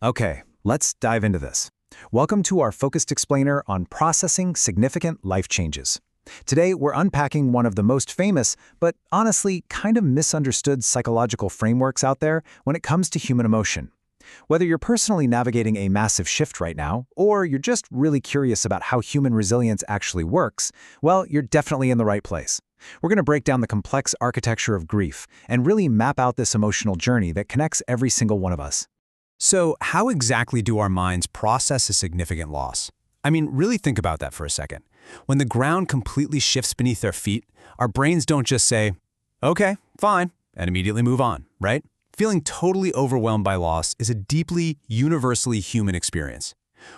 Okay, let's dive into this. Welcome to our focused explainer on processing significant life changes. Today, we're unpacking one of the most famous, but honestly kind of misunderstood psychological frameworks out there when it comes to human emotion. Whether you're personally navigating a massive shift right now, or you're just really curious about how human resilience actually works, well, you're definitely in the right place. We're going to break down the complex architecture of grief and really map out this emotional journey that connects every single one of us. So, how exactly do our minds process a significant loss? I mean, really think about that for a second. When the ground completely shifts beneath our feet, our brains don't just say, okay, fine, and immediately move on, right? Feeling totally overwhelmed by loss is a deeply, universally human experience.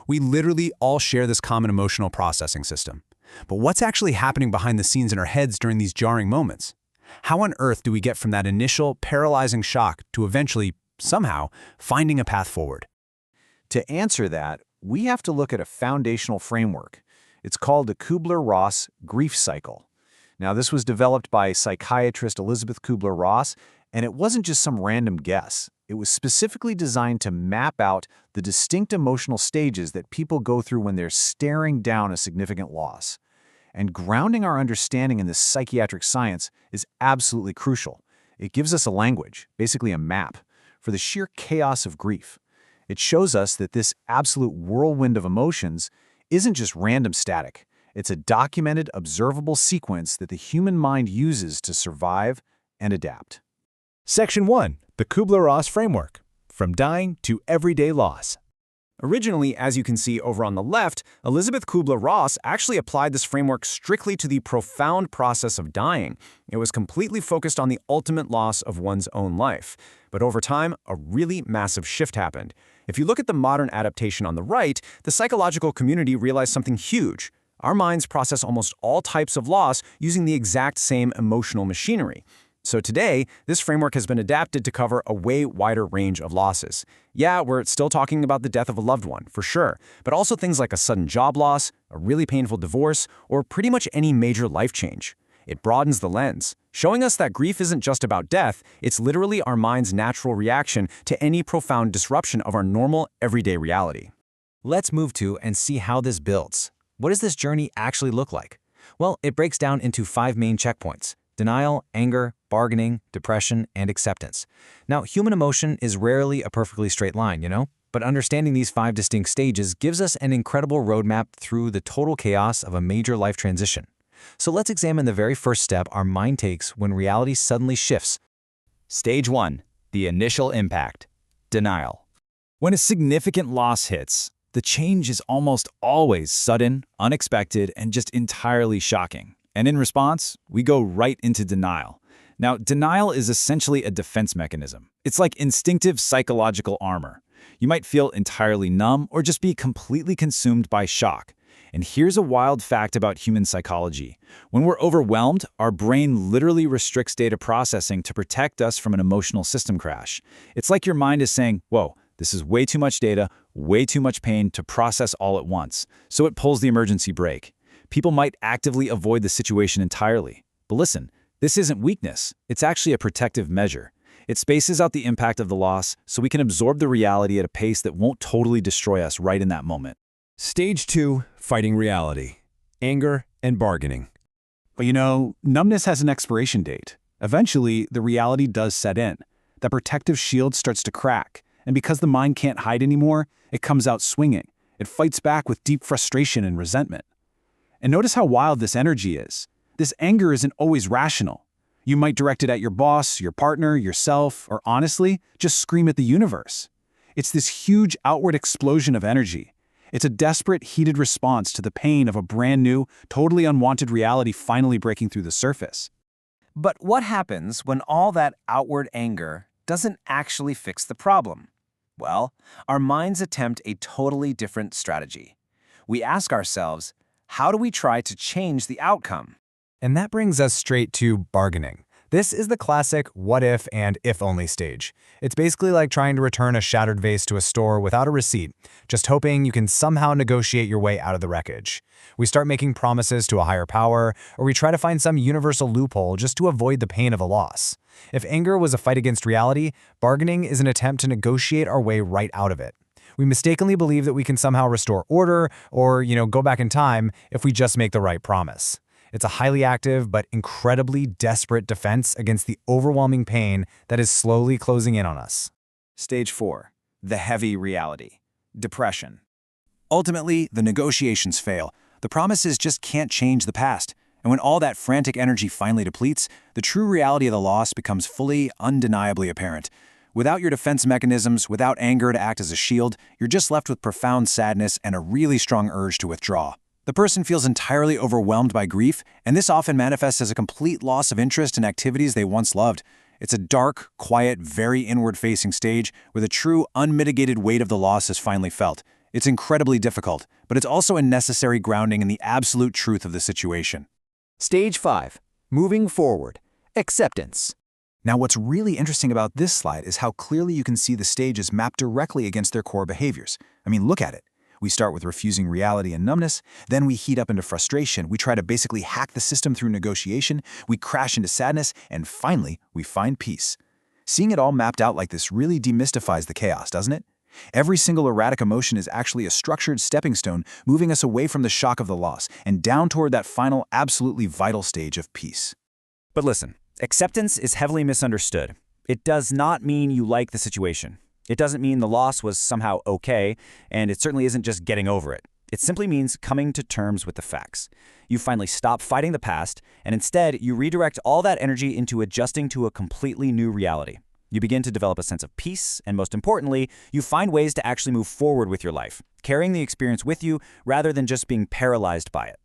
We literally all share this common emotional processing system. But what's actually happening behind the scenes in our heads during these jarring moments? How on earth do we get from that initial paralyzing shock to eventually, somehow, finding a path forward? To answer that, we have to look at a foundational framework. It's called the Kübler-Ross grief cycle. Now, this was developed by psychiatrist Elisabeth Kübler-Ross, and it wasn't just some random guess. It was specifically designed to map out the distinct emotional stages that people go through when they're staring down a significant loss. And grounding our understanding in this psychiatric science is absolutely crucial. It gives us a language, basically a map, for the sheer chaos of grief. It shows us that this absolute whirlwind of emotions isn't just random static. It's a documented, observable sequence that the human mind uses to survive and adapt. Section 1. The Kübler-Ross Framework. From dying to everyday loss. Originally, as you can see over on the left, Elisabeth Kübler-Ross actually applied this framework strictly to the profound process of dying. It was completely focused on the ultimate loss of one's own life. But over time, a really massive shift happened. If you look at the modern adaptation on the right, the psychological community realized something huge. Our minds process almost all types of loss using the exact same emotional machinery. So today, this framework has been adapted to cover a way wider range of losses. Yeah, we're still talking about the death of a loved one, for sure, but also things like a sudden job loss, a really painful divorce, or pretty much any major life change. It broadens the lens, showing us that grief isn't just about death, it's literally our mind's natural reaction to any profound disruption of our normal, everyday reality. Let's move to and see how this builds. What does this journey actually look like? Well, it breaks down into 5 main checkpoints: denial, anger, bargaining, depression, and acceptance. Now, human emotion is rarely a perfectly straight line, but understanding these 5 distinct stages gives us an incredible roadmap through the total chaos of a major life transition. So let's examine the very first step our mind takes when reality suddenly shifts. Stage 1. The initial impact. Denial. When a significant loss hits, the change is almost always sudden, unexpected, and just entirely shocking. And in response, we go right into denial. Now, denial is essentially a defense mechanism. It's like instinctive psychological armor. You might feel entirely numb or just be completely consumed by shock. And here's a wild fact about human psychology. When we're overwhelmed, our brain literally restricts data processing to protect us from an emotional system crash. It's like your mind is saying, whoa, this is way too much data, way too much pain to process all at once. So it pulls the emergency brake. People might actively avoid the situation entirely. But listen, this isn't weakness. It's actually a protective measure. It spaces out the impact of the loss so we can absorb the reality at a pace that won't totally destroy us right in that moment. Stage 2. Fighting reality. Anger and bargaining. But numbness has an expiration date. Eventually, the reality does set in. That protective shield starts to crack. And because the mind can't hide anymore, it comes out swinging. It fights back with deep frustration and resentment. And notice how wild this energy is. This anger isn't always rational. You might direct it at your boss, your partner, yourself, or honestly, just scream at the universe. It's this huge outward explosion of energy. It's a desperate, heated response to the pain of a brand new, totally unwanted reality finally breaking through the surface. But what happens when all that outward anger doesn't actually fix the problem? Well, our minds attempt a totally different strategy. We ask ourselves, how do we try to change the outcome? And that brings us straight to bargaining. This is the classic what if and if only stage. It's basically like trying to return a shattered vase to a store without a receipt, just hoping you can somehow negotiate your way out of the wreckage. We start making promises to a higher power, or we try to find some universal loophole just to avoid the pain of a loss. If anger was a fight against reality, bargaining is an attempt to negotiate our way right out of it. We mistakenly believe that we can somehow restore order or, go back in time if we just make the right promise. It's a highly active but incredibly desperate defense against the overwhelming pain that is slowly closing in on us. Stage 4. The heavy reality. Depression. Ultimately, the negotiations fail. The promises just can't change the past. And when all that frantic energy finally depletes, the true reality of the loss becomes fully, undeniably apparent. Without your defense mechanisms, without anger to act as a shield, you're just left with profound sadness and a really strong urge to withdraw. The person feels entirely overwhelmed by grief, and this often manifests as a complete loss of interest in activities they once loved. It's a dark, quiet, very inward-facing stage where the true, unmitigated weight of the loss is finally felt. It's incredibly difficult, but it's also a necessary grounding in the absolute truth of the situation. Stage 5. Moving forward. Acceptance. Now, what's really interesting about this slide is how clearly you can see the stages mapped directly against their core behaviors. I mean, look at it. We start with refusing reality and numbness, then we heat up into frustration, we try to basically hack the system through negotiation, we crash into sadness, and finally, we find peace. Seeing it all mapped out like this really demystifies the chaos, doesn't it? Every single erratic emotion is actually a structured stepping stone moving us away from the shock of the loss and down toward that final, absolutely vital stage of peace. But listen, acceptance is heavily misunderstood. It does not mean you like the situation. It doesn't mean the loss was somehow okay, and it certainly isn't just getting over it. It simply means coming to terms with the facts. You finally stop fighting the past, and instead you redirect all that energy into adjusting to a completely new reality. You begin to develop a sense of peace, and most importantly, you find ways to actually move forward with your life, carrying the experience with you rather than just being paralyzed by it.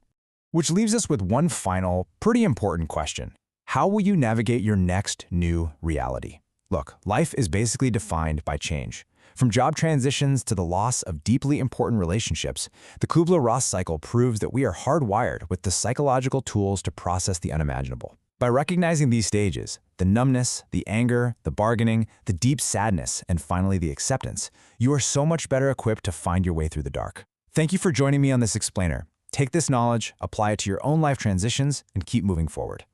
Which leaves us with one final, pretty important question. How will you navigate your next new reality? Look, life is basically defined by change. From job transitions to the loss of deeply important relationships, the Kübler-Ross cycle proves that we are hardwired with the psychological tools to process the unimaginable. By recognizing these stages, the numbness, the anger, the bargaining, the deep sadness, and finally the acceptance, you are so much better equipped to find your way through the dark. Thank you for joining me on this explainer. Take this knowledge, apply it to your own life transitions, and keep moving forward.